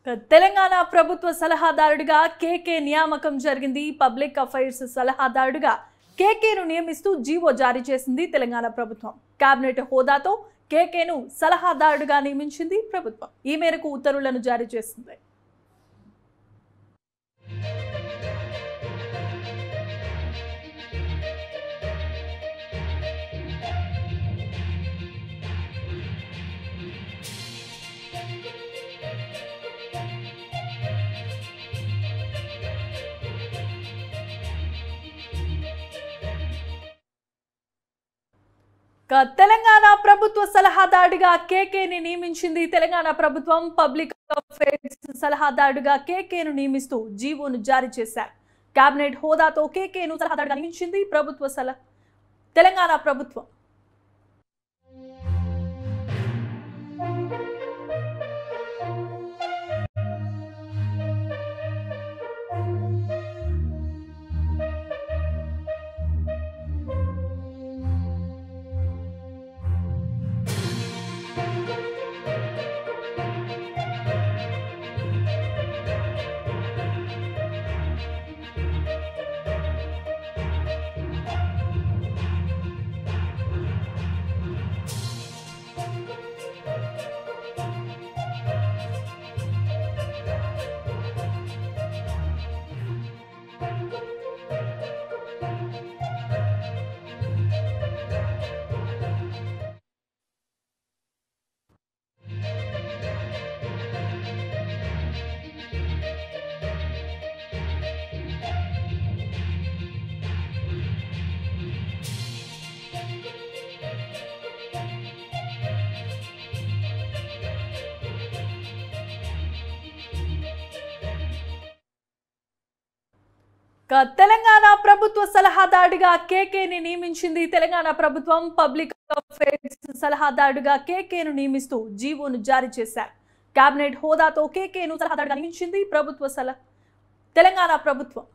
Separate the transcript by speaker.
Speaker 1: తెలంగాణ ప్రభుత్వ సలహాదారుడిగా కేకే నియామకం జరిగింది. పబ్లిక్ అఫైర్స్ సలహాదారుడిగా కేకేను నియమిస్తూ జీవో జారీ చేసింది తెలంగాణ ప్రభుత్వం. కేబినెట్ హోదాతో కేకేను సలహాదారుడిగా నియమించింది ప్రభుత్వం. ఈ మేరకు ఉత్తర్వులను జారీ చేసింది. తెలంగాణ ప్రభుత్వ సలహాదారుడిగా కేకేని నియమించింది తెలంగాణ ప్రభుత్వం. పబ్లిక్ అఫైర్స్ సలహాదారుడిగా కేకేను నియమిస్తూ జీవోను జారీ చేశారు. కేబినెట్ హోదాతో కేకేను సలహాదారుడిగా నియమించింది తెలంగాణ ప్రభుత్వం. తెలంగాణ ప్రభుత్వ సలహాదారుడిగా కేకేని నియమించింది తెలంగాణ ప్రభుత్వం. పబ్లిక్ అఫైర్స్ సలహాదారుడిగా కేకేను నియమిస్తూ జీవోను జారీ చేశారు. కేబినెట్ హోదాతో కేకేను సలహాదారుడిగా నియమించింది తెలంగాణ ప్రభుత్వం.